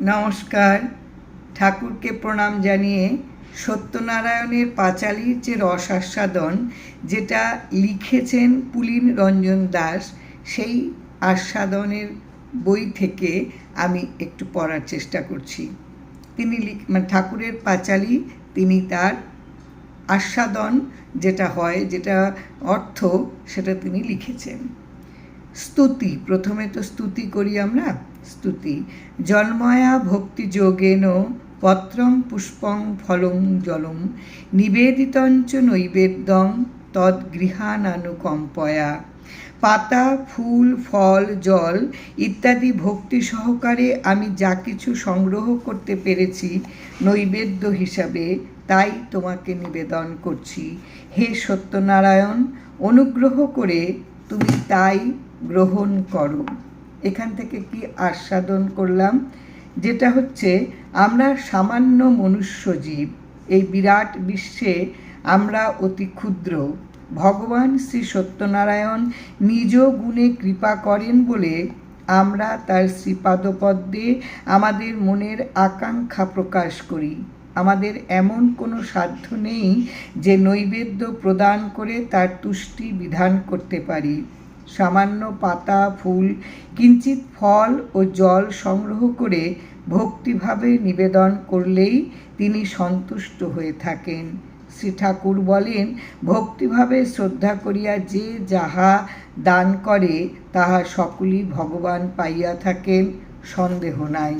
নমস্কার। ঠাকুরকে প্রণাম জানিয়ে সত্যনারায়ণের পাঁচালীর যে রস আস্বাদন, যেটা লিখেছেন পুলিন রঞ্জন দাস, সেই আস্বাদনের বই থেকে আমি একটু পড়ার চেষ্টা করছি। তিনি ঠাকুরের পাঁচালী, তিনি তার আস্বাদন যেটা হয়, যেটা অর্থ, সেটা তিনি লিখেছেন। স্তুতি, প্রথমে তো স্তুতি করি আমরা। স্তুতি: জন্ময়া ভক্তি যোগেন পত্রং পুষ্পং ফলং জলম নিবেদিতঞ্চ নৈবেদ্যং তদ্গৃহানানুকম্পয়া। পাতা, ফুল, ফল, জল ইত্যাদি ভক্তি সহকারে আমি যা কিছু সংগ্রহ করতে পেরেছি নৈবেদ্য হিসাবে, তাই তোমাকে নিবেদন করছি। হে সত্যনারায়ণ, অনুগ্রহ করে তুমি তাই গ্রহণ করো। এখান থেকে কি আস্বাদন করলাম? যেটা হচ্ছে, আমরা সামান্য মনুষ্য জীব, এই বিরাট বিশ্বে আমরা অতি ক্ষুদ্র। ভগবান শ্রী সত্যনারায়ণ নিজ গুণে কৃপা করেন বলে আমরা তার শ্রীপাদপদ্মে আমাদের মনের আকাঙ্ক্ষা প্রকাশ করি। আমাদের এমন কোনো সাধ্য নেই যে নৈবেদ্য প্রদান করে তার তুষ্টি বিধান করতে পারি। সামান্য পাতা, ফুল, কিঞ্চিৎ ফল ও জল সংগ্রহ করে ভক্তিভাবে নিবেদন করলেই তিনি সন্তুষ্ট হয়ে থাকেন। শ্রী ঠাকুর বলেন, ভক্তিভাবে শ্রদ্ধা করিয়া যে যাহা দান করে তাহা সকলই ভগবান পাইয়া থাকেন, সন্দেহ নাই।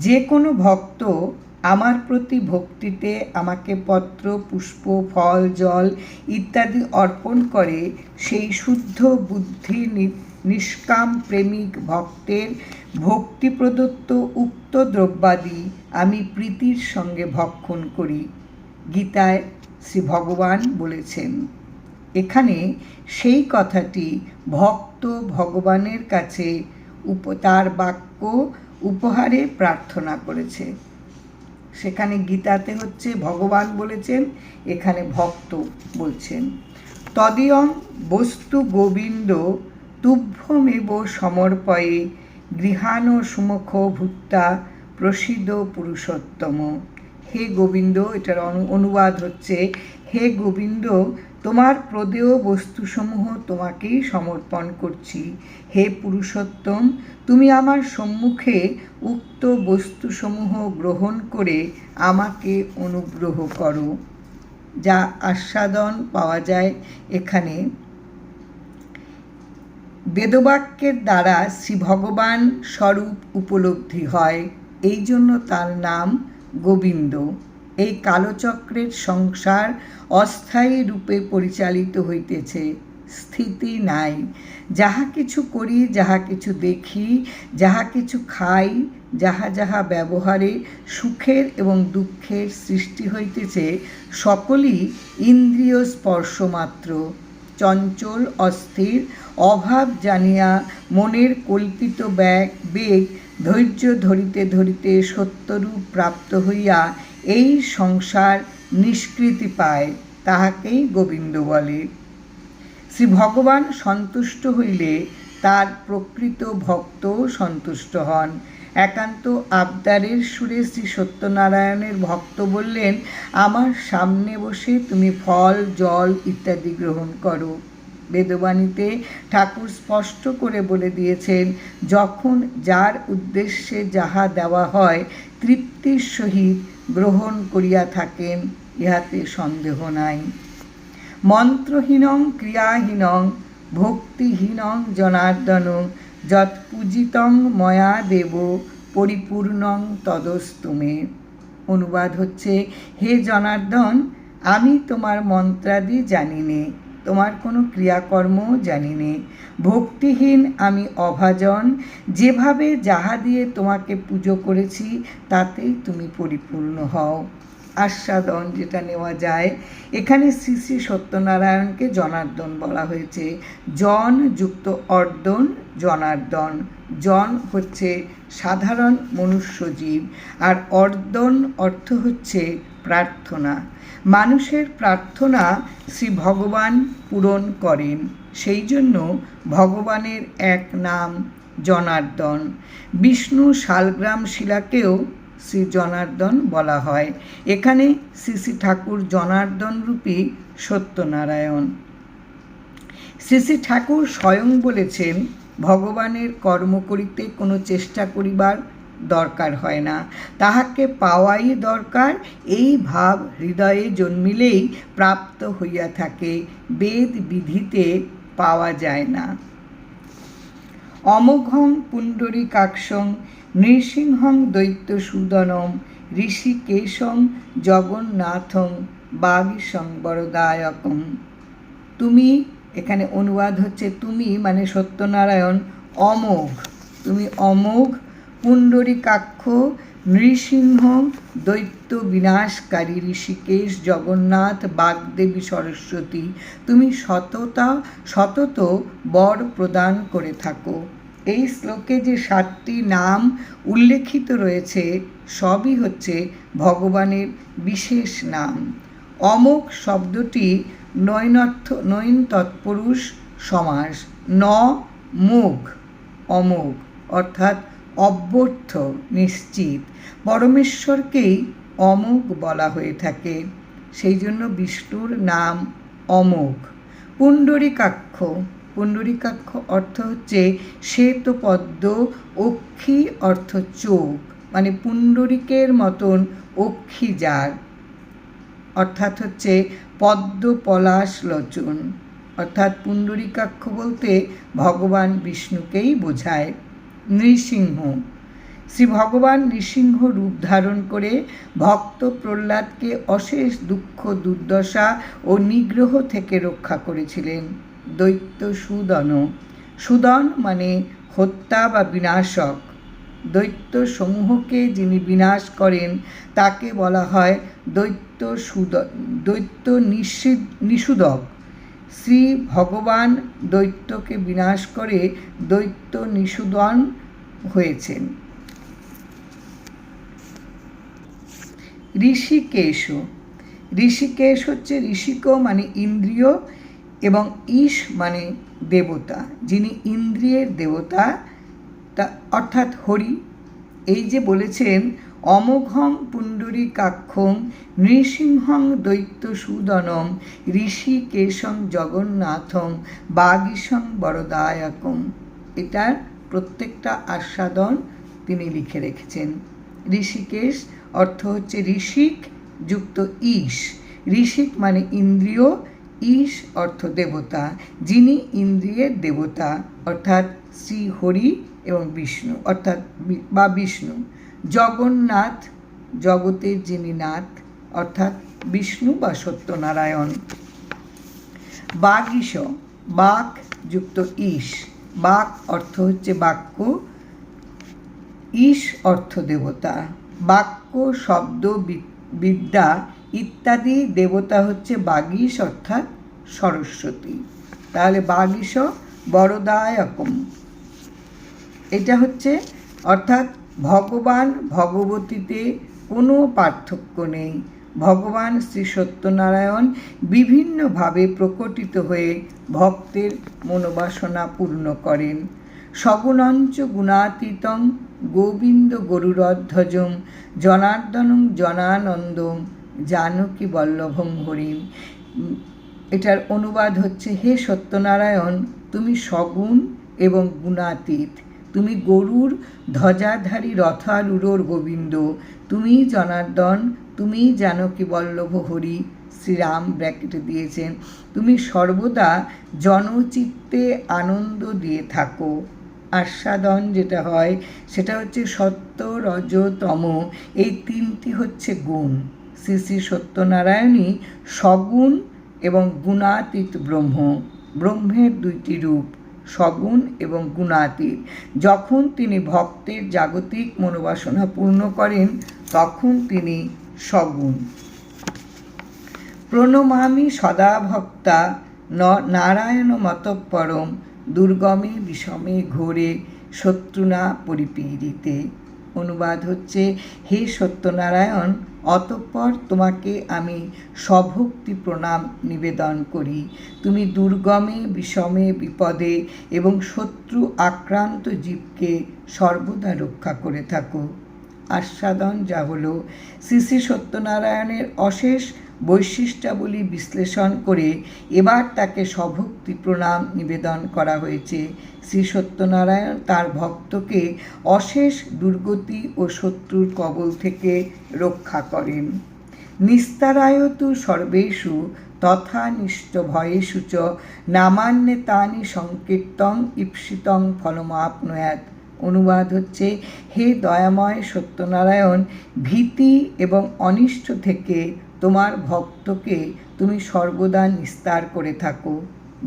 যে কোনো ভক্ত আমার প্রতি ভক্তিতে আমাকে পত্র, পুষ্প, ফল, জল ইত্যাদি অর্পণ করে, সেই শুদ্ধ বুদ্ধি নিষ্কাম প্রেমিক ভক্তের ভক্তি প্রদত্ত উক্ত দ্রব্যাদি আমি প্রীতির সঙ্গে ভক্ষণ করি। গীতায় শ্রী ভগবান বলেছেন। এখানে সেই কথাটি ভক্ত ভগবানের কাছে তার বাক্য উপহারে প্রার্থনা করেছে। সেখানে গীতাতে হচ্ছে ভগবান বলেছেন, এখানে ভক্ত বলছেন। তদিয়ং বস্তু গোবিন্দ তুভ্যমেব সমর্পয়ে গৃহাণ সুমুখ ভূত্তা প্রসিদ্ধ পুরুষোত্তম। হে গোবিন্দ, এটার অনুবাদ হচ্ছে, হে গোবিন্দ, তোমার প্রদেয় বস্তুসমূহ তোমাকেই সমর্পণ করছি। হে পুরুষোত্তম, তুমি আমার সম্মুখে উক্ত বস্তুসমূহ গ্রহণ করে আমাকে অনুগ্রহ করো। যা আস্বাদন পাওয়া যায় এখানে, বেদবাক্যের দ্বারা শ্রী ভগবান স্বরূপ উপলব্ধি হয়, এই জন্য তার নাম গোবিন্দ। এই কালচক্রের সংসার অস্থায়ী রূপে পরিচালিত হইতেছে, স্থিতি নাই। যাহা কিছু করি, যাহা কিছু দেখি, যাহা কিছু খাই, যাহা যাহা ব্যবহারে সুখের এবং দুঃখের সৃষ্টি হইতেছে, সকলই ইন্দ্রিয় স্পর্শ মাত্র। চঞ্চল, অস্থির, অভাব জানিয়া মনের কল্পিত বেগ ধৈর্য ধরিতে ধরিতে সত্যরূপ প্রাপ্ত হইয়া এই সংসার নিষ্কৃতি পায়, তাহাকেই গোবিন্দ বলে। শ্রী ভগবান সন্তুষ্ট হইলে তার প্রকৃত ভক্ত সন্তুষ্ট হন। একান্ত আবদারের সুরে শ্রী সত্যনারায়ণের ভক্ত বললেন, আমার সামনে বসে তুমি ফল, জল ইত্যাদি গ্রহণ করো। বেদবাণীতে ঠাকুর স্পষ্ট করে বলে দিয়েছেন, যখন যার উদ্দেশ্যে যাহা দেওয়া হয় তৃপ্তির সহিত গ্রহণ করিয়া থাকেন, ইহাতে সন্দেহ নাই। মন্ত্রহীনং ক্রিয়াহীনং ভক্তিহীনং জনার্দন যৎ পূজিতং ময়া দেব পরিপূর্ণং তদস্তু মে। অনুবাদ হচ্ছে, হে জনার্দন, আমি তোমার মন্ত্রাদি জানি নে, তোমার কোনো ক্রিয়াকর্মও জানি নে। ভক্তিহীন আমি অভাজন, যেভাবে যাহা দিয়ে তোমাকে পুজো করেছি তাতেই তুমি পরিপূর্ণ হও। আস্বাদন যেটা নেওয়া যায়, এখানে শ্রী শ্রী সত্যনারায়ণকে জনার্দন বলা হয়েছে। জন যুক্ত অর্দন, জনার্দন। জন হচ্ছে সাধারণ মনুষ্য জীব, আর অর্দন অর্থ হচ্ছে প্রার্থনা। মানুষের প্রার্থনা শ্রী ভগবান পূরণ করেন, সেই জন্য ভগবানের এক নাম জনার্দন। বিষ্ণু শালগ্রাম শিলাকেও শ্রী জনার্দন বলা হয়। এখানে শ্রী শ্রী ঠাকুর জনার্দন রূপী সত্যনারায়ণ। শ্রী শ্রী ঠাকুর স্বয়ং বলেছেন, ভগবানের কর্ম করিতে কোনো চেষ্টা করিবার দরকার হয় না, তাহাকে পাওয়াই দরকার। এই ভাব হৃদয়ে জন্মিলেই প্রাপ্ত হইয়া থাকে, বেদ বিধিতে পাওয়া যায় না। অমোঘং পুণ্ডরীকাক্ষং নৃসিংহং দৈত্যসূদনম ঋষিকেশং জগন্নাথং বাগীশং বরদায়কম। তুমি, এখানে অনুবাদ হচ্ছে তুমি মানে সত্যনারায়ণ অমোঘ, তুমি অমোঘ, পুণ্ডরীকাক্ষ, নৃসিংহ, দৈত্য বিনাশকারী ঋষিকেশ, জগন্নাথ, বাগদেবী সরস্বতী, তুমি সতত বর প্রদান করে থাকো। এই শ্লোকে যে 7টি নাম উল্লেখিত রয়েছে সবই হচ্ছে ভগবানের বিশেষ নাম। অমোঘ শব্দটি নৈন তৎপুরুষ সমাস। মোঘ, অমোঘ অর্থাৎ অব্যর্থ, নিশ্চিত। পরমেশ্বরকেই অমোঘ বলা হয়ে থাকে, সেই জন্য বিষ্ণুর নাম অমোঘ। পুণ্ডরীকাক্ষ, পুণ্ডরীকাক্ষ অর্থ হচ্ছে শ্বেতপদ্ম, অক্ষী অর্থ চোখ, মানে পুণ্ডরিকের মতন অক্ষী যার, অর্থাৎ হচ্ছে পদ্ম পলাশ লোচন, অর্থাৎ পুণ্ডরীকাক্ষ বলতে ভগবান বিষ্ণুকেই বোঝায়। নৃসিংহ, শ্রী ভগবান নৃসিংহ রূপ ধারণ করে ভক্ত প্রহ্লাদকে অশেষ দুঃখ দুর্দশা ও নিগ্রহ থেকে রক্ষা করেছিলেন। দৈত্য সুদন, সুদন মানে হত্যা বা বিনাশক। দৈত্য সমূহকে যিনি বিনাশ করেন তাকে বলা হয় দৈত্য নিষুদক। শ্রী ভগবান দৈত্যকে বিনাশ করে দৈত্য নিষুদন হয়েছেন। ঋষিকেশ, ঋষিকেশ হচ্ছে ঋষিক মানে ইন্দ্রিয় এবং ঈশ মানে দেবতা, যিনি ইন্দ্রিয়ের দেবতা, তা অর্থাৎ হরি। এই যে বলেছেন অমোঘং পুণ্ডরীকাক্ষং নৃসিংহং দৈত্যসূদনম ঋষিকেশং জগন্নাথং বাগীশং বরদায়কম, এটার প্রত্যেকটা আস্বাদন তিনি লিখে রেখেছেন। ঋষিকেশ অর্থ হচ্ছে ঋষিক যুক্ত ঈশ। ঋষিক মানে ইন্দ্রিয়, ঈশ অর্থ দেবতা, যিনি ইন্দ্রিয়ের দেবতা অর্থাৎ শ্রী হরি এবং বিষ্ণু অর্থাৎ বা বিষ্ণু। জগন্নাথ, জগতের যিনি নাথ অর্থাৎ বিষ্ণু বা সত্যনারায়ণ। বাগীশ, বাক যুক্ত ঈশ, বাক অর্থ হচ্ছে বাক্য, ঈশ অর্থ দেবতা। বাক্য, শব্দ, বিদ্যা ইত্যাদি দেবতা হচ্ছে বাগীশ অর্থাৎ সরস্বতী। তাহলে বাগীশ বরদায়কম, এটা হচ্ছে অর্থাৎ ভগবান ভগবতীতে কোনো পার্থক্য নেই। ভগবান শ্রী সত্যনারায়ণ বিভিন্নভাবে প্রকটিত হয়ে ভক্তের মনোবাসনা পূর্ণ করেন। সগুণঞ্চ গুণাতীতং গোবিন্দ গরুরধ্বজং জনার্দনং জনানন্দং জানকী বল্লভং হরিম। এটার অনুবাদ হচ্ছে, হে সত্যনারায়ণ, তুমি সগুণ এবং গুণাতীত, তুমি গরুর ধ্বজাধারী রথারূঢ় গোবিন্দ, তুমি জনার্দন, তুমি জানকী বল্লভ হরি, শ্রীরাম ব্র্যাকেটে দিয়েছেন, তুমি সর্বদা জনচিত্তে আনন্দ দিয়ে থাকো। আস্বাদন যেটা হয় সেটা হচ্ছে সত্য, রজ, তম, এই 3টি হচ্ছে গুণ। শ্রী শ্রী সত্যনারায়ণই সগুণ এবং গুণাতীত ব্রহ্ম। ব্রহ্মের 2টি রূপ, সগুণ এবং গুণাতীত। যখন তিনি ভক্তের জাগতিক মনোবাসনা পূর্ণ করেন তখন তিনি সগুণ। প্রণমামি সদা ভক্তা নারায়ণ মতঃপরম দুর্গমে বিষমে ঘোরে শত্রুনা পরিপীড়িতে। অনুবাদ হচ্ছে, হে সত্যনারায়ণ, অতঃপর তোমাকে আমি সভক্তি প্রণাম নিবেদন করি। তুমি দুর্গমে বিষমে বিপদে এবং শত্রু আক্রান্ত জীবকে সর্বদা রক্ষা করে থাকো। আস্বাদন যা হলো, শ্রী শ্রী সত্যনারায়ণের অশেষ বৈশিষ্ট্যাবলী বিশ্লেষণ করে এবার তাকে সভক্তি প্রণাম নিবেদন করা হয়েছে। শ্রী সত্যনারায়ণ তার ভক্তকে অশেষ দুর্গতি ও শত্রুর কবল থেকে রক্ষা করেন। নিস্তারায় তু সর্বেষু তথা নিষ্ঠ ভয়েষু চ নামান্যে তানি সংকীর্তং ঈপ্সিতং ফলমাপ্নুয়াৎ। অনুবাদ হচ্ছে, হে দয়াময় সত্যনারায়ণ, ভীতি এবং অনিষ্ট থেকে তোমার ভক্তকে তুমি সর্বদা নিস্তার করে থাকো।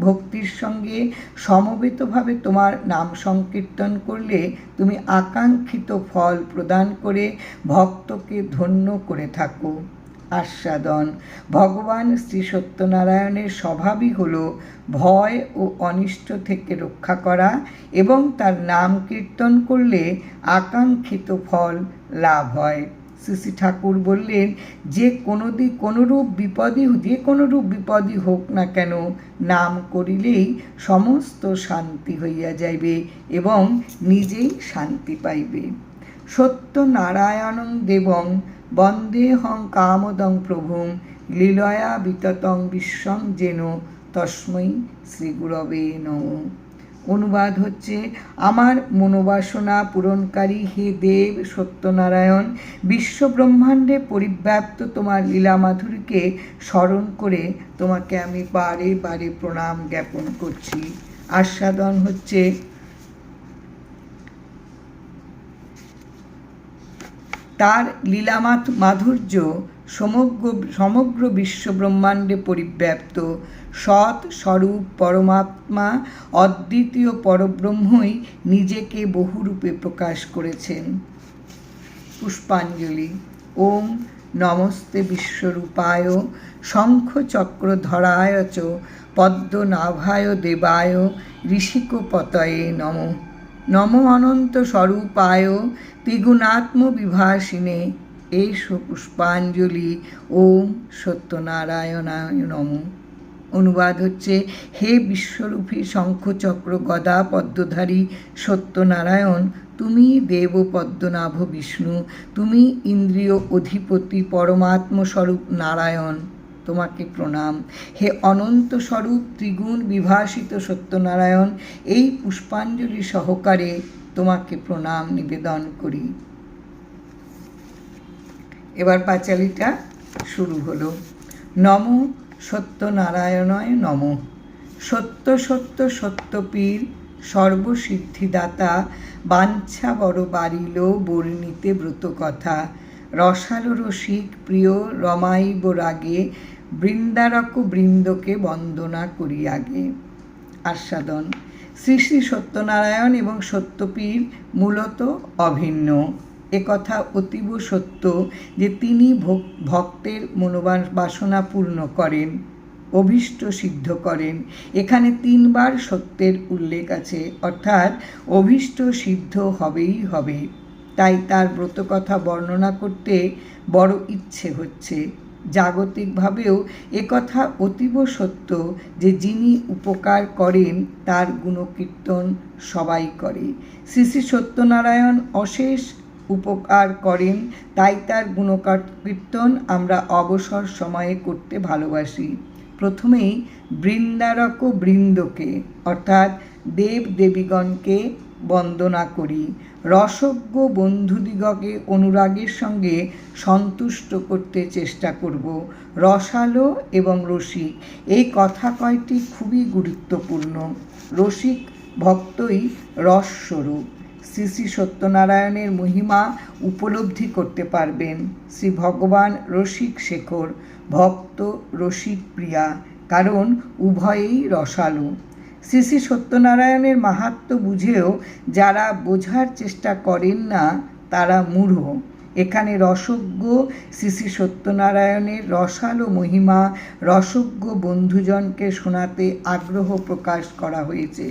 ভক্তির সঙ্গে সমবেতভাবে তোমার নাম সংকীর্তন করলে তুমি আকাঙ্ক্ষিত ফল প্রদান করে ভক্তকে ধন্য করে থাকো। আস্বাদন, ভগবান শ্রী সত্যনারায়ণের স্বভাবই হল ভয় ও অনিষ্ট থেকে রক্ষা করা এবং তার নাম কীর্তন করলে আকাঙ্ক্ষিত ফল লাভ হয়। শ্রী শ্রী ঠাকুর বললেন, যে কোনোরূপ বিপদই হোক না কেন, নাম করিলেই সমস্ত শান্তি হইয়া যাইবে এবং নিজেই শান্তি পাইবে। সত্যনারায়ণং দেবং বন্দেহং কামদং প্রভুং লীলয়া বিততং বিশ্বং যেন তস্मै শ্রীগুরবে নমঃ। অনুবাদ হচ্ছে, আমার মনোবাসনা পূরণকারী হে দেব সত্যনারায়ণ, বিশ্বব্রহ্মাণ্ডে পরিব্যাপ্ত তোমার লীলামাধুরীকে স্মরণ করে তোমাকে আমি বারে বারে প্রণাম জ্ঞাপন করছি। আস্বাদন হচ্ছে, তার লীলা মাধুর্য সমগ্র বিশ্বব্রহ্মাণ্ডে পরিব্যাপ্ত। সৎ স্বরূপ পরমাত্মা অদ্বিতীয় পরব্রহ্মই নিজেকে বহুরূপে প্রকাশ করেছেন। পুষ্পাঞ্জলি। ওম নমস্তে বিশ্বরূপায় শঙ্খচক্রধরায় চ পদ্মনাভায় দেবায় ঋষিকপতয়ে নমঃ। নমো অনন্ত স্বরূপায় ত্রিগুণাত্মবিভাসিনে এষ পুষ্পাঞ্জলি। ওম সত্যনারায়ণায় নমঃ। অনুবাদ হচ্ছে, হে বিশ্বরূপী শঙ্খচক্র গদা পদ্মধারী সত্যনারায়ণ, তুমি দেব পদ্মনাভ বিষ্ণু, তুমি ইন্দ্রিয় অধিপতি পরমাত্মস্বরূপ নারায়ণ, তোমাকে প্রণাম। হে অনন্ত স্বরূপ ত্রিগুণ বিভাসিত সত্যনারায়ণ, এই পুষ্পাঞ্জলি সহকারে তোমাকে প্রণাম নিবেদন করি। এবার পাঁচালিটা শুরু হলো। নমো সত্যনারায়ণায় নমঃ। সত্য সত্য সত্যপীর সর্বসিদ্ধিদাতা, বাঞ্ছা বড় বাড়িল বর্ণিতে ব্রত কথা। রসালো রসিক প্রিয় রমাইব রাগে, বৃন্দারক বৃন্দকে বন্দনা করি আগে। আস্বাদন, শ্রী শ্রী সত্যনারায়ণ এবং সত্যপীর মূলত অভিন্ন। একথা অতীব সত্য যে তিনি ভক্তের মনোবাসনা পূর্ণ করেন, অভীষ্ট সিদ্ধ করেন। এখানে 3 বার সত্যের উল্লেখ আছে, অর্থাৎ অভীষ্ট সিদ্ধ হবেই হবে। তাই তার ব্রতকথা বর্ণনা করতে বড় ইচ্ছে হচ্ছে। জাগতিকভাবেও একথা অতীব সত্য যে যিনি উপকার করেন তার গুণকীর্তন সবাই করে। শ্রী শ্রী সত্যনারায়ণ অশেষ উপকার করেন, তাই তার গুণকীর্তন আমরা অবসর সময়ে করতে ভালোবাসি। প্রথমেই বৃন্দারক বৃন্দকে অর্থাৎ দেব দেবীগণকে বন্দনা করি। রসজ্ঞ বন্ধুদিগকে অনুরাগের সঙ্গে সন্তুষ্ট করতে চেষ্টা করব। রসালো এবং রসিক এই কথা কয়টি খুবই গুরুত্বপূর্ণ। রসিক ভক্তই রসস্বরূপ। শ্রী শ্রী সত্যনারায়ণের মহিমা উপলব্ধি করতে পারবেন। শ্রী ভগবান রসিক শেখর, ভক্ত রসিক প্রিয়া, কারণ উভয়েই রসালো। শ্রী শ্রী সত্যনারায়ণের মাহাত্ম্য বুঝেও যারা বোঝার চেষ্টা করেন না তারা মূঢ়। এখানে রসজ্ঞ শ্রী শ্রী সত্যনারায়ণের রসালো মহিমা রসজ্ঞ বন্ধুজনকে শোনাতে আগ্রহ প্রকাশ করা হয়েছে।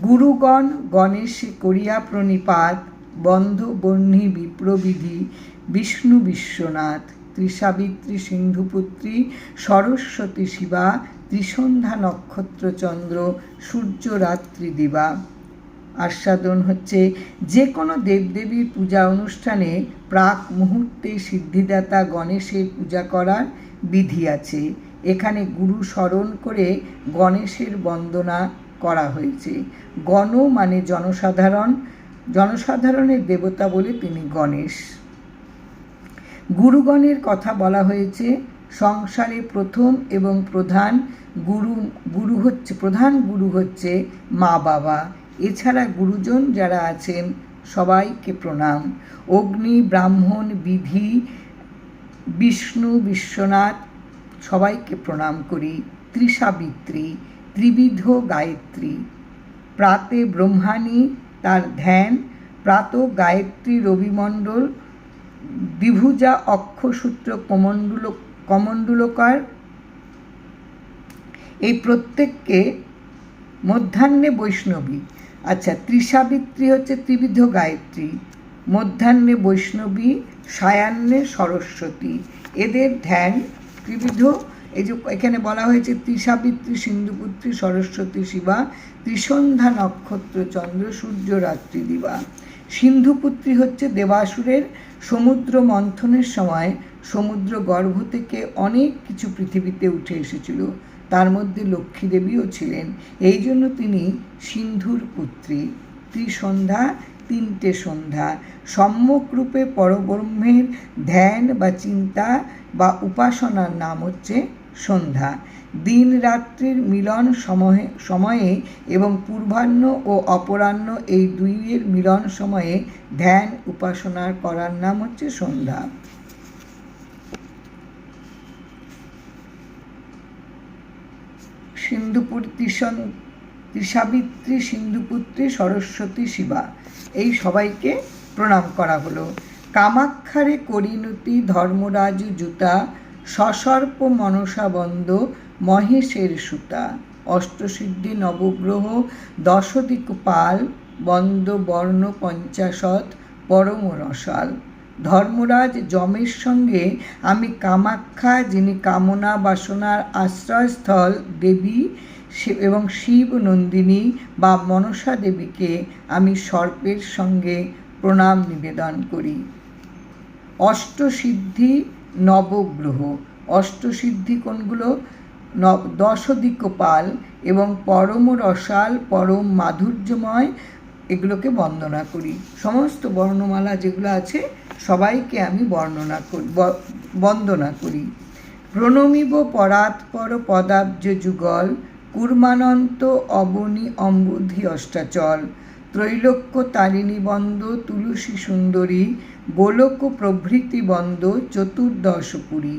গুরুগণ গণেশে করিয়া প্রণিপাত, বন্ধ বহ্নি বিপ্রবিধি বিষ্ণু বিশ্বনাথ, ত্রিসাবিত্রী সিন্ধুপুত্রী সরস্বতী শিবা, ত্রিসন্ধ্যা নক্ষত্র চন্দ্র সূর্য রাত্রি দিবা। আস্বাদন হচ্ছে যে কোনো দেবদেবীর পূজা অনুষ্ঠানে প্রাক মুহূর্তে সিদ্ধিদাতা গণেশের পূজা করার বিধি আছে। এখানে গুরু স্মরণ করে গণেশের বন্দনা করা হয়েছে। গণ মানে জনসাধারণ, জনসাধারণের দেবতা বলে তিনি গণেশ। গুরুগণের কথা বলা হয়েছে। সংসারে প্রথম এবং প্রধান গুরু হচ্ছে মা বাবা। এছাড়া গুরুজন যারা আছেন সবাইকে প্রণাম। অগ্নি, ব্রাহ্মণ, বিধি, বিষ্ণু, বিশ্বনাথ সবাইকে প্রণাম করি। ত্রিসাবিত্রী, ত্রিবিধ গায়ত্রী, প্রাতে ব্রহ্মাণী তার ধ্যান, প্রাত গায়ত্রী রবিমণ্ডল, দ্বিভুজা অক্ষসূত্র কমণ্ডলকার, এই প্রত্যেককে মধ্যাহ্নে বৈষ্ণবী। আচ্ছা, ত্রিসাবিত্রী হচ্ছে ত্রিবিধ গায়ত্রী, মধ্যাহ্নে বৈষ্ণবী, সায়াহ্নে সরস্বতী। এদের ধ্যান ত্রিবিধ, এই যে এখানে বলা হয়েছে ত্রিসাবিত্রী সিন্ধুপুত্রী সরস্বতী শিবা, ত্রিসন্ধ্যা নক্ষত্র চন্দ্র সূর্য রাত্রি দিবা। সিন্ধুপুত্রী হচ্ছে দেবাসুরের সমুদ্র মন্থনের সময় সমুদ্র গর্ভ থেকে অনেক কিছু পৃথিবীতে উঠে এসেছিল, তার মধ্যে লক্ষ্মী দেবীও ছিলেন, এই জন্য তিনি সিন্ধুর পুত্রী। ত্রিসন্ধ্যা, তিনটে সন্ধ্যা, সম্যক রূপে পরব্রহ্মের ধ্যান বা চিন্তা বা উপাসনার নাম হচ্ছে সন্ধ্যা। দিন রাত্রির মিলন সময়ে এবং পূর্বাহ্ন ও অপরাহ্ন এই দুইয়ের মিলন সময়ে ধ্যান উপাসনা করার নাম হচ্ছে সন্ধ্যা। ত্রিসাবিত্রী সিন্ধুপুত্রী সরস্বতী শিবা, এই সবাইকে প্রণাম করা হলো। কামাক্ষারে করিণতি ধর্মরাজ জুতা, সসর্প মনসা বন্দ মহেশের সুতা, অষ্টসিদ্ধি নবগ্রহ দশদিকপাল, বন্দ বর্ণ পঞ্চাশত পরম রসাল। ধর্মরাজ যমের সঙ্গে আমি কামাখ্যা, যিনি কামনা বাসনার আশ্রয়স্থল দেবী, এবং শিব নন্দিনী বা মনসা দেবীকে আমি সর্পের সঙ্গে প্রণাম নিবেদন করি। অষ্টসিদ্ধি নবগ্রহ, অষ্টসিদ্ধি কোনগুলো? দশদিকপাল এবং পরম রসাল, পরম মাধুর্যময়, এগুলোকে বন্দনা করি। সমস্ত বর্ণমালা যেগুলো আছে সবাইকে আমি বন্দনা করি। প্রণমিব পরাৎপর পদাব্জ যুগল, কুর্মানন্ত অবনী অম্বুধি অষ্টাচল, ত্রৈলোক্য তারিণী বন্দ তুলসী সুন্দরী, গোলক প্রভৃতি বন্দ চতুর্দশ পুরী।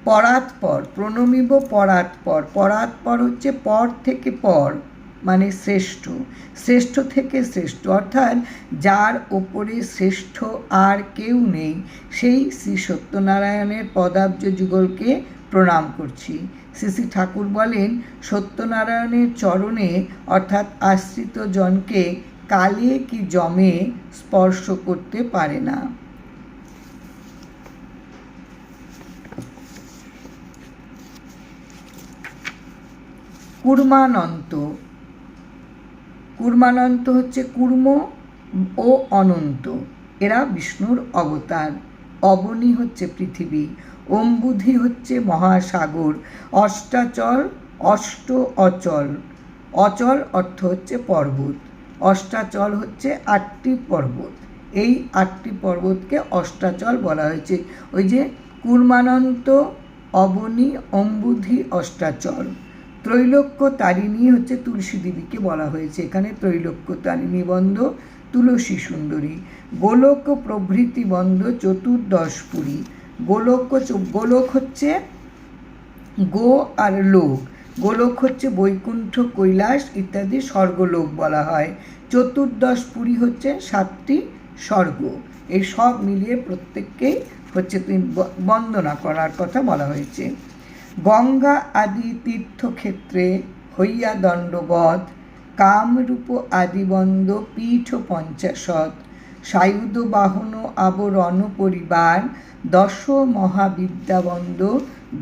পরাৎপর, প্রণমিব পরাৎপর, পরাৎপর হচ্ছে পর থেকে পর, মানে শ্রেষ্ঠ, শ্রেষ্ঠ থেকে শ্রেষ্ঠ, অর্থাৎ যার ওপরে শ্রেষ্ঠ আর কেউ নেই, সেই শ্রী সত্যনারায়ণের পদাব্জ যুগলকে প্রণাম করছি। শ্রী শ্রী ঠাকুর বলেন, সত্যনারায়ণের চরণে অর্থাৎ আশ্রিত জনকে কালে কি যমে স্পর্শ করতে পারে না। কুর্মানন্ত, কুর্মানন্ত হচ্ছে কুর্ম ও অনন্ত, এরা বিষ্ণুর অবতার। অবনী হচ্ছে পৃথিবী, অম্বুধি হচ্ছে মহাসাগর, অষ্টাচল, অষ্ট অচল, অচল অর্থ হচ্ছে পর্বত, অষ্টাচল হচ্ছে 8টি পর্বত, এই 8টি পর্বতকে অষ্টাচল বলা হয়েছে। ওই যে কুর্মানন্ত, অবনী, অম্বুধি, অষ্টাচল। ত্রৈলোক্য তারিণী হচ্ছে তুলসী দেবীকে বলা হয়েছে, এখানে ত্রৈলোক্য তারিণী বন্দ তুলসী সুন্দরী। গোলক প্রভৃতি বন্দ চতুর্দশ পুরী। গোলক হচ্ছে গো আর লোক, গোলক হচ্ছে বৈকুণ্ঠ, কৈলাস ইত্যাদি স্বর্গলোক বলা হয়। চতুর্দশ পুরী হচ্ছে 7টি স্বর্গ। এই সব মিলিয়ে প্রত্যেককেই হচ্ছে তিনি বন্দনা করার কথা বলা হয়েছে। গঙ্গা আদি তীর্থক্ষেত্রে হইয়া দণ্ডবধ, কামরূপ আদিবন্দ পীঠ পঞ্চাশৎ, সায়ুধ বাহন আবরণ পরিবার, দশ মহাবিদ্যাবন্দ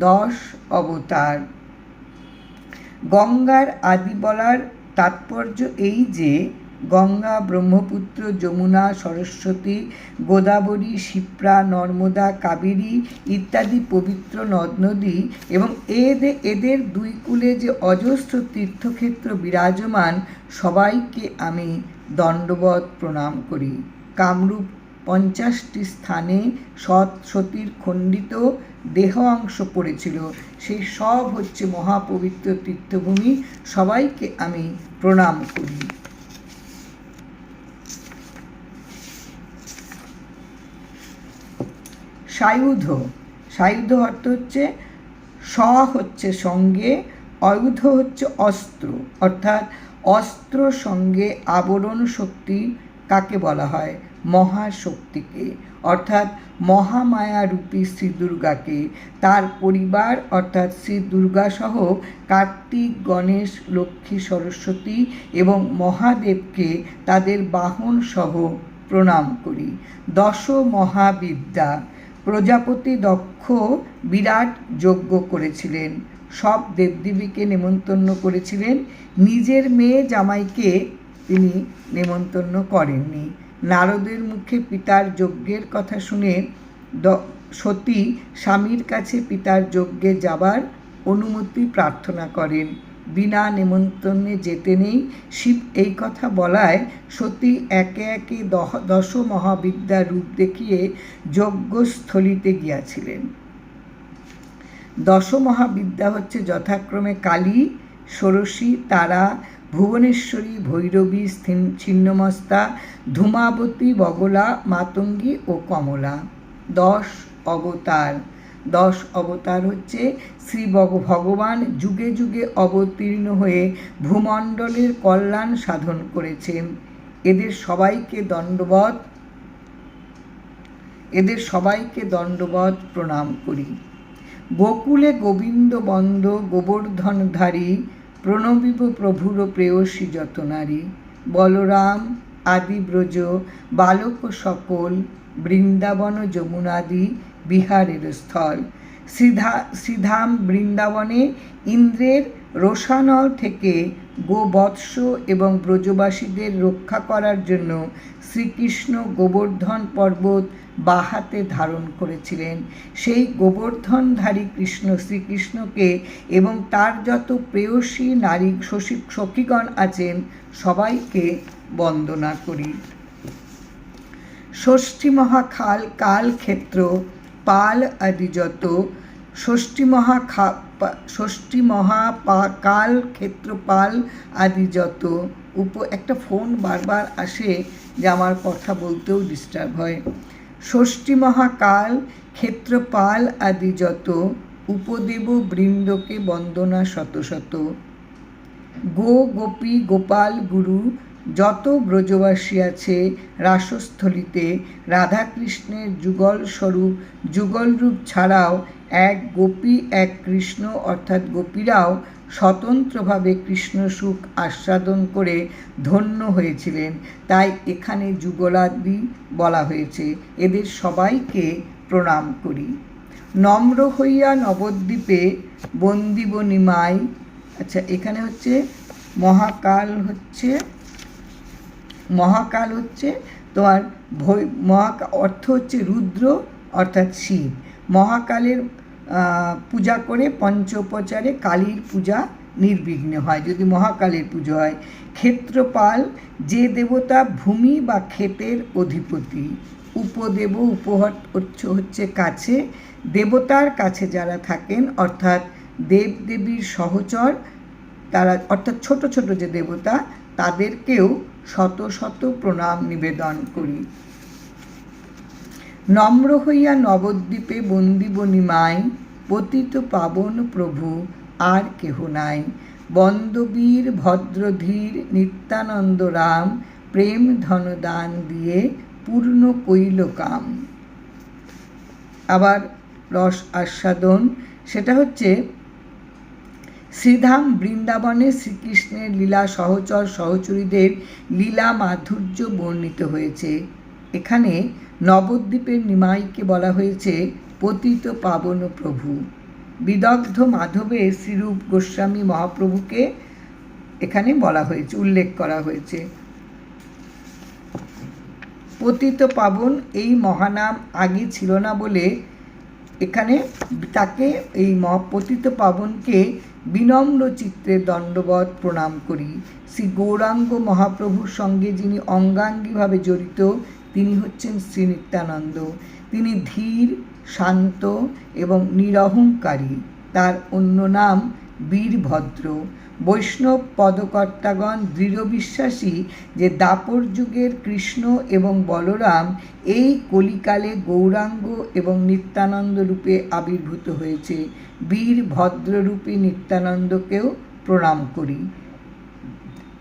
10 অবতার। গঙ্গার আদি বলার তাৎপর্য এই যে গঙ্গা, ব্রহ্মপুত্র, যমুনা, সরস্বতী, গোদাবরী, শিপ্রা, নর্মদা, কাবেরী ইত্যাদি পবিত্র নদ নদী এবং এদের দুই কূলে যে অজস্র তীর্থক্ষেত্র বিরাজমান, সবাইকে আমি দণ্ডবৎ প্রণাম করি। কামরূপ 50টি স্থানে সতীর খণ্ডিত দেহ অংশ পড়েছিল, সেই সব হচ্ছে মহাপবিত্র তীর্থভূমি, সবাইকে আমি প্রণাম করি। সায়ুধ, সায়ুধ অর্থ হচ্ছে হচ্ছে সঙ্গে, আয়ুধ হচ্ছে অস্ত্র, অর্থাৎ অস্ত্র সঙ্গে আবরণ শক্তি কাকে বলা হয়? মহাশক্তিকে, অর্থাৎ মহামায়া রূপী শ্রী দুর্গাকে। তার পরিবার অর্থাৎ শ্রী দুর্গা সহ কার্তিক, গণেশ, লক্ষ্মী, সরস্বতী এবং মহাদেবকে তাদের বাহন সহ প্রণাম করি। 10 মহাবিদ্যা, প্রজাপতি দক্ষ বিরাট যজ্ঞ করেছিলেন, সব দেবদেবীকে নেমন্তন্ন করেছিলেন, নিজের মেয়ে জামাইকে তিনি নেমন্তন্ন করেননি। নারদের মুখে পিতার যজ্ঞের কথা শুনে সতী স্বামীর কাছে পিতার যজ্ঞে যাবার অনুমতি প্রার্থনা করেন। বিনা নেমন্তন্নে যেতে নেই, শিব এই কথা বলায় সতী একে একে 10 মহাবিদ্যার রূপ দেখিয়ে যজ্ঞস্থলিতে গিয়াছিলেন। 10 মহাবিদ্যা হচ্ছে যথাক্রমে কালী, ষোড়শী, তারা, ভুবনেশ্বরী, ভৈরবী, ছিন্নমস্তা, ধূমাবতী, বগলা, মাতঙ্গী ও কমলা। 10 অবতার, 10 অবতার হচ্ছে শ্রী ভগবান যুগে যুগে অবতীর্ণ হয়ে ভূমণ্ডলের কল্যাণ সাধন করেছেন। এদের সবাইকে দণ্ডবৎ প্রণাম করি। গোকুলে গোবিন্দ বন্দ গোবর্ধনধারী, প্রণবিব প্রভুর প্রেয়সী যত নারী। বলরাম আদি ব্রজ বালক সকল, বৃন্দাবন যমুনাদি বিহারের স্থল। শ্রীধাম বৃন্দাবনে ইন্দ্রের রোষানল থেকে গোবৎস এবং ব্রজবাসীদের রক্ষা করার জন্য শ্রীকৃষ্ণ গোবর্ধন পর্বত বাহাতে ধারণ করেছিলেন। সেই গোবর্ধনধারী শ্রীকৃষ্ণকে এবং তার যত প্রেয়সী নারী সখীগণ আছেন সবাইকে বন্দনা করি। ষষ্ঠী মহাকাল কাল ক্ষেত্র পাল আদি যত, ষষ্ঠী মহাকাল ক্ষেত্রপাল আদি যত। একটা ফোন বারবার আসে যে আমার কথা বলতেও ডিস্টার্ব হয়। ষষ্ঠী মহাকাল ক্ষেত্রপাল আদি যত, উপদেব বৃন্দকে বন্দনা শত শত। গোপী গোপাল গুরু যত ব্রজবাসী আছে রাসস্থলিতে, রাধাকৃষ্ণের যুগল স্বরূপ, যুগল রূপ ছাড়াও এক গোপী এক কৃষ্ণ অর্থাৎ গোপীরাও স্বতন্ত্রভাবে কৃষ্ণ সুখ আস্বাদন করে ধন্য হয়েছিলেন, তাই এখানে যুগলাদি বলা হয়েছে। এদের সবাইকে প্রণাম করি। নম্র হইয়া নবদ্বীপে বন্দিব নিমাই। আচ্ছা, এখানে হচ্ছে মহাকাল হচ্ছে তোমার অর্থ হচ্ছে রুদ্র অর্থাৎ শিব। মহাকালের পূজা করে পঞ্চোপচারে কালীর পূজা নির্বিঘ্ন হয় যদি মহাকালের পুজো হয়। ক্ষেত্রপাল যে দেবতা ভূমি বা ক্ষেতের অধিপতি। উপদেব হচ্ছে কাছে, দেবতার কাছে যারা থাকেন অর্থাৎ দেবদেবীর সহচর, তারা অর্থাৎ ছোট ছোট যে দেবতা তাদেরকেও শত শত প্রণাম নিবেদন করি। নম্র হইয়া নবদ্বীপে বন্দিব নিমাই, পতিত পাবন প্রভু আর কেহ নাই। বন্দবীর ভদ্রধীর নিত্যানন্দ রাম, প্রেম ধনদান দিয়ে পূর্ণ কইল কাম। আবার রস আস্বাদন, সেটা হচ্ছে শ্রীধাম বৃন্দাবনে শ্রীকৃষ্ণের লীলা সহচর সহচরীদের লীলা মাধুর্য বর্ণিত হয়েছে। এখানে নবদ্বীপের নিমাইকে বলা হয়েছে পতিত পাবন প্রভু। বিদগ্ধ মাধবে শ্রীরূপ গোস্বামী মহাপ্রভুকে এখানে বলা হয়েছে, উল্লেখ করা হয়েছে। পতিত পাবন এই মহানাম আগে ছিল না বলে এখানে তাকে এই পতিত পাবনকে বিনম্র চিত্তে দণ্ডবৎ প্রণাম করি। শ্রী গৌরাঙ্গ মহাপ্রভুর সঙ্গে যিনি অঙ্গাঙ্গিভাবে জড়িত তিনি হচ্ছেন শ্রী নিত্যানন্দ। তিনি ধীর, শান্ত এবং নিরহংকারী। তার অন্য নাম বীরভদ্র। বৈষ্ণব পদকর্তাগণ দৃঢ় বিশ্বাসী যে দাপর যুগের কৃষ্ণ এবং বলরাম এই কলিকালে গৌরাঙ্গ এবং নিত্যানন্দ রূপে আবির্ভূত হয়েছে। বীরভদ্ররূপী নিত্যানন্দকেও প্রণাম করি।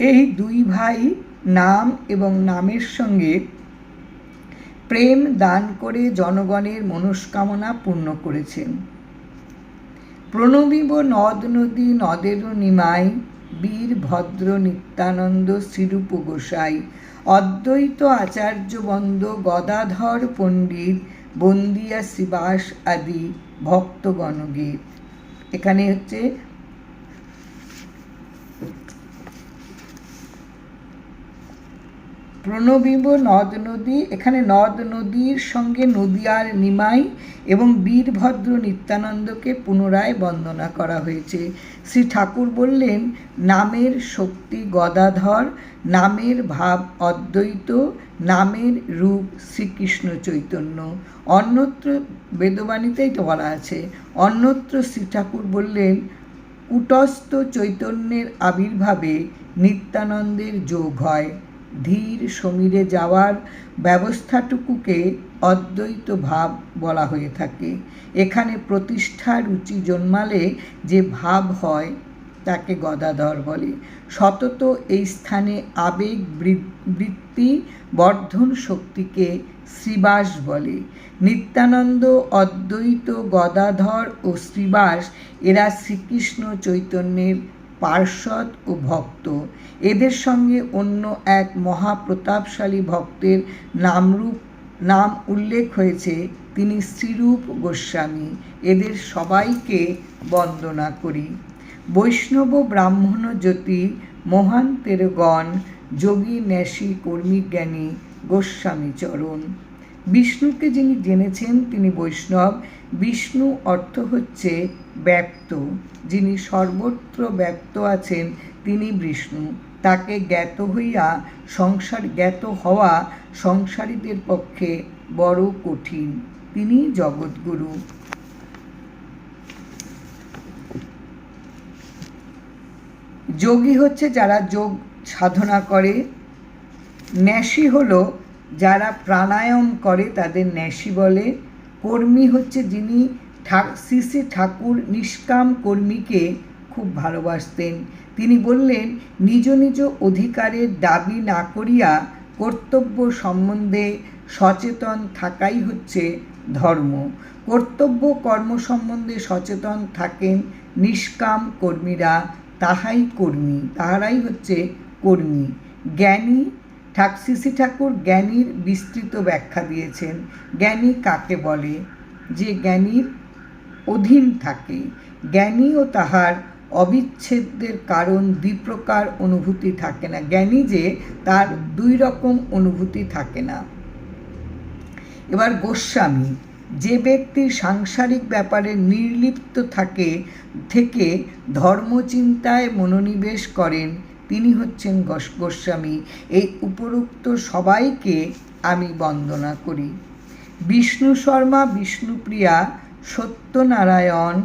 এই দুই ভাই নাম এবং নামের সঙ্গে প্রেম দান করে জনগণের মনস্কামনা পূর্ণ করেছেন। প্রণবিব নদ নদী নদেরও নিমাই, বীরভদ্র নিত্যানন্দ শ্রীরূপ গোসাই। অদ্বৈত আচার্যবন্দ গদাধর পণ্ডিত, বন্দিয়া শ্রীবাস আদি ভক্তগণগীত। এখানে হচ্ছে প্রণবিব নদ নদী, এখানে নদ নদীর সঙ্গে নদিয়ার নিমাই এবং বীরভদ্র নিত্যানন্দকে পুনরায় বন্দনা করা হয়েছে। শ্রী ঠাকুর বললেন, নামের শক্তি গদাধর, নামের ভাব অদ্বৈত, নামের রূপ শ্রীকৃষ্ণ চৈতন্য। অন্যত্র বেদবাণীতেই তো বলা আছে। অন্যত্র শ্রী ঠাকুর বললেন, কূটস্থ চৈতন্যের আবির্ভাবে নিত্যানন্দের যোগ হয়। ধীর সমীরে যাওয়ার ব্যবস্থাটুকুকে অদ্বৈত ভাব বলা হয়ে থাকে। এখানে প্রতিষ্ঠা রুচি জন্মালে যে ভাব হয় তাকে গদাধর বলে। সতত এই স্থানে আবেগ বৃত্তি বর্ধন শক্তিকে শ্রীবাস বলে। নিত্যানন্দ, অদ্বৈত, গদাধর ও শ্রীবাস এরা শ্রীকৃষ্ণ চৈতন্যের পার্ষদ ও ভক্ত। এদের সঙ্গে অন্য এক মহাপ্রতাপশালী ভক্তের নাম উল্লেখ হয়েছে, তিনি শ্রীরূপ গোস্বামী। এদের সবাইকে বন্দনা করি। বৈষ্ণব ব্রাহ্মণ জ্যোতি মহান্তের গণ, যোগী ন্যাসী কর্মী জ্ঞানী গোস্বামী চরণ। বিষ্ণুকে যিনি জেনেছেন তিনি বৈষ্ণব। বিষ্ণু অর্থ হচ্ছে ব্যক্ত। যিনি সর্বত্র ব্যক্ত আছেন তিনি বিষ্ণু। তাকে জ্ঞাত হওয়া সংসারীদের পক্ষে বড় কঠিন। তিনি জগৎগুরু। যোগী হচ্ছে যারা যোগ সাধনা করে। ন্যাসী হলো যারা প্রাণায়াম করে তাদের ন্যাসী বলে। কর্মী হচ্ছে যিনি শ্রী শ্রী ঠাকুর নিষ্কাম কর্মীকে খুব ভালোবাসতেন। তিনি বললেন, নিজ নিজ অধিকারের দাবি না করিয়া কর্তব্য সম্বন্ধে সচেতন থাকাই হচ্ছে ধর্ম। কর্তব্য কর্ম সম্বন্ধে সচেতন থাকেন নিষ্কাম কর্মীরা, তাহারাই হচ্ছে কর্মী। জ্ঞানী, শ্রী শ্রী ঠাকুর জ্ঞানীর বিস্তৃত ব্যাখ্যা দিয়েছেন। জ্ঞানী কাকে বলে? যে জ্ঞানীর অধীন থাকে। জ্ঞানী ও তাহার অবিচ্ছেদ্যের কারণ দ্বিপ্রকার অনুভূতি থাকে না। জ্ঞানী যে তার দুই রকম অনুভূতি থাকে না। এবার গোস্বামী, যে ব্যক্তির সাংসারিক ব্যাপারে নির্লিপ্ত থেকে ধর্মচিন্তায় মনোনিবেশ করেন তিনি হচ্ছেন গোস্বামী। এই উপরোক্ত সবাইকে আমি বন্দনা করি। বিষ্ণু শর্মা, বিষ্ণুপ্রিয়া, সত্যনারায়ণ,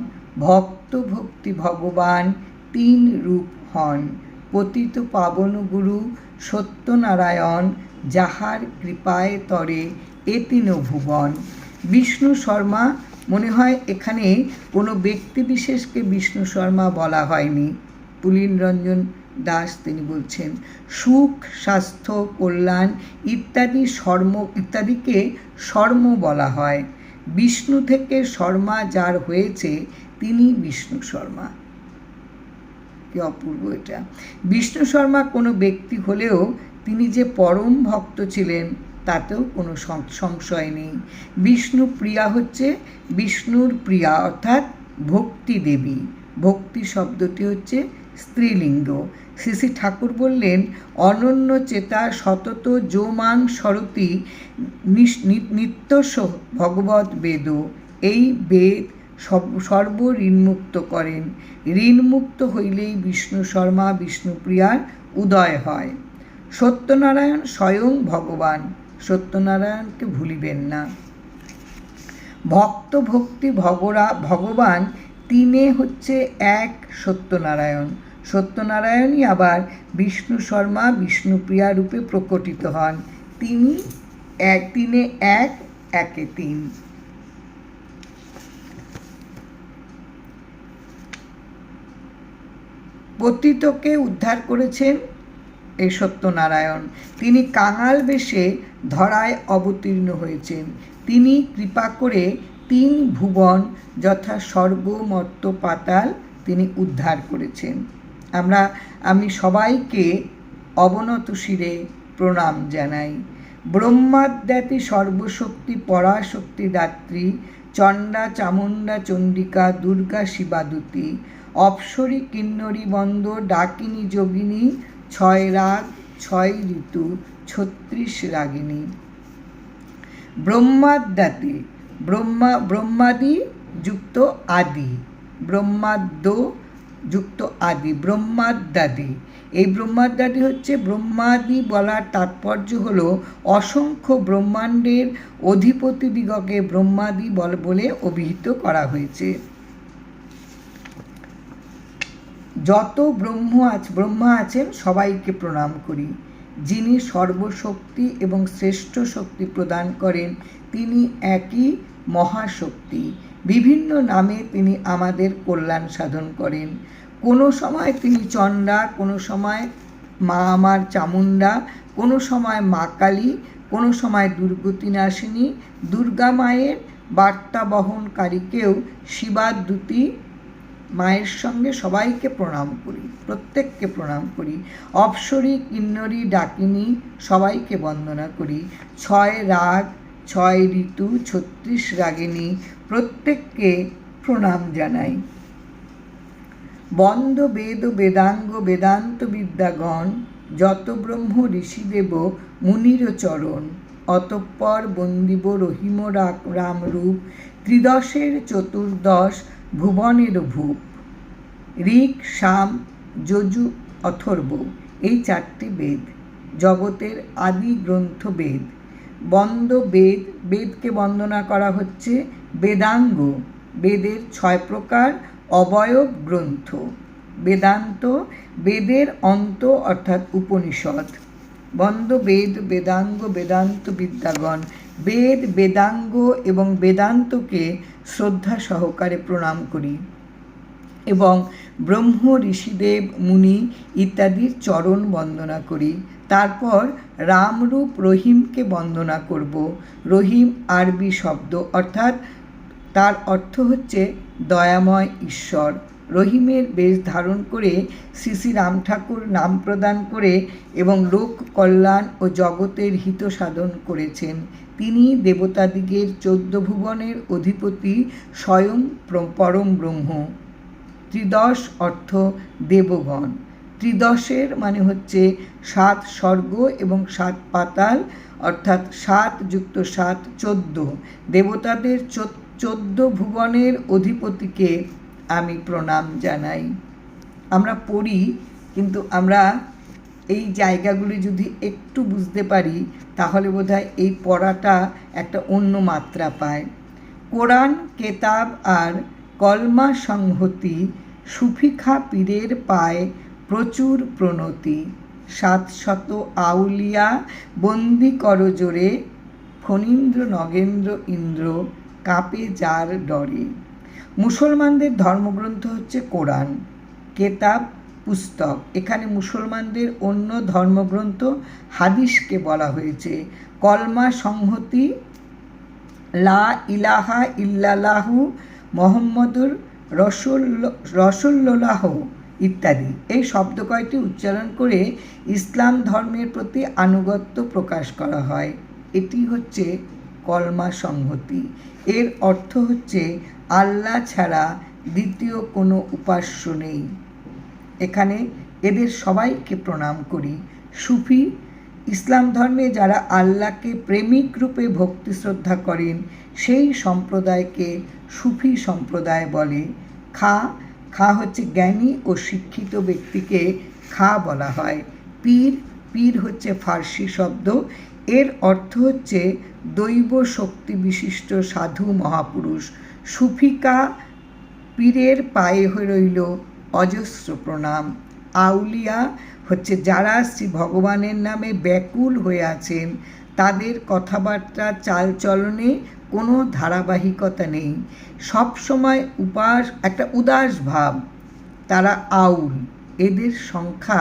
ভক্ত ভক্তি ভগবান তিন রূপ হন। পতিত পাবন গুরু সত্যনারায়ণ, যাহার কৃপায় তরে এ তিন ভুবন। বিষ্ণু শর্মা, মনে হয় এখানে কোনো ব্যক্তিবিশেষকে বিষ্ণু শর্মা বলা হয়নি। পুলিনরঞ্জন দাস তিনি বলছেন সুখ, স্বাস্থ্য, কল্যাণ ইত্যাদিকে শর্ম বলা হয়। বিষ্ণু থেকে শর্মা যার হয়েছে তিনি বিষ্ণু শর্মা। কি অপূর্ব এটা! বিষ্ণু শর্মা কোনো ব্যক্তি হলেও তিনি যে পরম ভক্ত ছিলেন তাতেও কোনো সংশয় নেই। বিষ্ণু প্রিয়া হচ্ছে বিষ্ণুর প্রিয়া অর্থাৎ ভক্তি দেবী। ভক্তি শব্দটি হচ্ছে স্ত্রীলিঙ্গ। শ্রী শ্রী ঠাকুর বললেন অনন্য চেতা সতত যোমাং সরতি নিত্যস্য ভগবৎ বেদ। এই বেদ সর্ব ঋণমুক্ত করেন। ঋণমুক্ত হইলেই বিষ্ণু শর্মা বিষ্ণুপ্রিয়ার উদয় হয়। সত্যনারায়ণ স্বয়ং ভগবান, সত্যনারায়ণকে ভুলিবেন না। ভক্ত ভক্তি ভগবান তিনে হচ্ছে এক সত্যনারায়ণ। সত্যনারায়ণই আবার বিষ্ণু শর্মা বিষ্ণুপ্রিয়া রূপে প্রকটিত হন। তিনে এক, একে তিন। পতিতকে উদ্ধার করেছেন এই সত্যনারায়ণ। তিনি কাঙাল বেশে ধরায় অবতীর্ণ হয়েছেন। তিনি কৃপা করে 3 ভুবন যথা স্বর্গ, মর্ত্য, পাতাল তিনি উদ্ধার করেছেন। আমি সবাইকে অবনত শিরে প্রণাম জানাই। ব্রহ্মাদ্যাতি সর্বশক্তি পরাশক্তি দাত্রী চণ্ডা চামুণ্ডা চণ্ডিকা দুর্গা শিবাদুতি অপ্সরী কিন্নরী বন্দ ডাকিনী যোগিনী 6 রাগ 6 ঋতু 36 রাগিনী। ব্রহ্মাদ্যাতি ব্রহ্মাদি যুক্ত আদি, ব্রহ্মাদ্য যুক্ত আদি, ব্রহ্মাদ্যাদি। এই ব্রহ্মাদ্যাদি হচ্ছে ব্রহ্মাদি বলার তাৎপর্য হলো অসংখ্য ব্রহ্মাণ্ডের অধিপতিদিগকে ব্রহ্মাদি বলে অভিহিত করা হয়েছে। যত ব্রহ্মা আছেন সবাইকে প্রণাম করি। যিনি সর্বশক্তি এবং শ্রেষ্ঠ শক্তি প্রদান করেন তিনি একই মহাশক্তি। বিভিন্ন নামে তিনি আমাদের কল্যাণ সাধন করেন। কোনো সময় তিনি চণ্ডা, কোনো সময় মা আমার চামুণ্ডা, কোনো সময় মা কালী, কোনো সময় দুর্গতি নাশিনী, দুর্গা মায়ের বার্তা বহনকারীকেও শিবাদুতি মায়ের সঙ্গে সবাইকে প্রণাম করি, প্রত্যেককে প্রণাম করি। অপ্সরী কিন্নরী ডাকিনী সবাইকে বন্দনা করি। 6 রাগ 6 ঋতু 36 রাগিনী প্রত্যেককে প্রণাম জানাই। বন্দ বেদ বেদাঙ্গ বেদান্ত বিদ্যাগণ যত ব্রহ্ম ঋষিদেব মুনির চরণ অতঃপর বন্দিব রহিম রামরূপ ত্রিদশের 14 ভুবনের ভূপ। ঋক সাম যজু অথর্ব এই 4টি বেদ জগতের আদি গ্রন্থ বেদ। বন্দ বেদকে বন্দনা করা হচ্ছে। বেদাঙ্গ বেদের 6 প্রকার অবয়ব গ্রন্থ। বেদান্ত বেদের অন্ত অর্থাৎ উপনিষদ। বন্দ বেদ বেদাঙ্গ বেদান্ত বিদ্যাগণ বেদ বেদাঙ্গ এবং বেদান্তকে শ্রদ্ধা সহকারে প্রণাম করি এবং ব্রহ্ম ঋষিদেব মুনি ইত্যাদির চরণ বন্দনা করি। তারপর রামরূপ রহিমকে বন্দনা করব। রহিম আরবি শব্দ অর্থাৎ তার অর্থ হচ্ছে দয়াময় ঈশ্বর। রহিমের বেশ ধারণ করে শ্রী শ্রী রাম ঠাকুর নাম প্রদান করে এবং লোক কল্যাণ ও জগতের হিত সাধন করেছেন। তিনি দেবতাদিগের 14 ভুবনের অধিপতি স্বয়ং পরম ব্রহ্ম। ত্রিদশ অর্থ দেবগণ। ত্রিদশের মানে হচ্ছে 7 স্বর্গ এবং 7 পাতাল অর্থাৎ 7 যুক্ত 7 14 দেবতাদের 14 ভুবনের অধিপতিকে আমি প্রণাম জানাই। আমরা পড়ি কিন্তু আমরা এই জায়গাগুলি যদি একটু বুঝতে পারি তাহলে বোধহয় এই পড়াটা একটা অন্য মাত্রা পায়। কোরআন কেতাব আর কলমা সংহতি সুফিখা পীরের পায় প্রচুর প্রণতি 700 আউলিয়া বন্দি করজোরে ফণীন্দ্র নগেন্দ্র ইন্দ্র কাঁপে যার ডরে। মুসলমানদের ধর্মগ্রন্থ হচ্ছে কোরআন, কেতাব পুস্তক। এখানে মুসলমানদের অন্য ধর্মগ্রন্থ হাদিসকে বলা হয়েছে। কলমা সংহতি, লা ইলাহা ইল্লাল্লাহু মোহাম্মদুর রসুল্লাহ ইত্যাদি এই শব্দ কয়টি উচ্চারণ করে ইসলাম ধর্মের প্রতি আনুগত্য প্রকাশ করা হয়। এটি হচ্ছে কলমা সংহতি। এর অর্থ হচ্ছে আল্লাহ ছাড়া দ্বিতীয় কোনো উপাস্য নেই। এখানে এদের সবাইকে প্রণাম করি। সুফি, ইসলাম ধর্মে যারা আল্লাহকে প্রেমিক রূপে ভক্তি শ্রদ্ধা করেন সেই সম্প্রদায়কে সুফি সম্প্রদায় বলে। খা হচ্ছে জ্ঞানী ও শিক্ষিত ব্যক্তিকে খা বলা হয়। পীর হচ্ছে ফার্সি শব্দ। এর অর্থ হচ্ছে দৈব শক্তি বিশিষ্ট সাধু মহাপুরুষ। সুফিকা পীরের পায়ে হয়ে রইল অজস্র প্রণাম। আউলিয়া হচ্ছে যারা শ্রী ভগবানের নামে ব্যাকুল হয়ে আছেন, তাদের কথাবার্তা চালচলনে কোনো ধারাবাহিকতা নেই, সবসময় একটা উদাস ভাব, তারা আউল। এদের সংখ্যা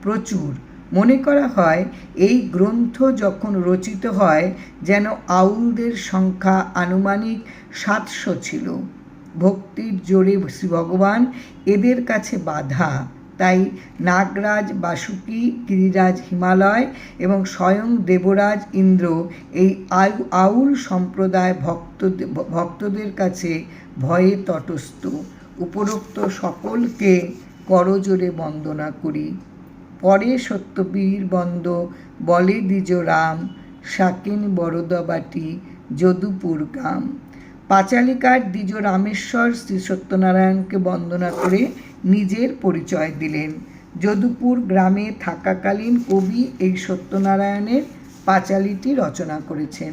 প্রচুর। মনে করা হয় এই গ্রন্থ যখন রচিত হয় যেন আউলদের সংখ্যা আনুমানিক 700 ছিল। ভক্তির জোরে শ্রী ভগবান এদের কাছে বাধা, তাই নাগরাজ বাসুকী, গিরিরাজ হিমালয় এবং স্বয়ং দেবরাজ ইন্দ্র এই আউল সম্প্রদায় ভক্তদের কাছে ভয়ে তটস্থ। উপরোক্ত সকলকে করজোরে বন্দনা করি। পরে সত্যবীর বন্দ বলে দ্বিজ রাম, শাকিন বরদবাটি যদুপুর গ্রাম। পাঁচালিকার দ্বিজ রামেশ্বর শ্রী সত্যনারায়ণকে বন্দনা করে নিজের পরিচয় দিলেন। যদুপুর গ্রামে থাকাকালীন কবি এই সত্যনারায়ণের পাঁচালিটি রচনা করেছেন।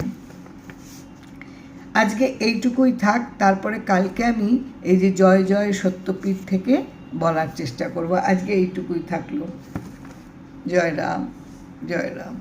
আজকে এইটুকুই থাক, তারপরে কালকে আমি এই যে জয় জয় সত্যপীঠ থেকে বলার চেষ্টা করব। আজকে এইটুকুই থাকলো। জয় রাম, জয় রাম।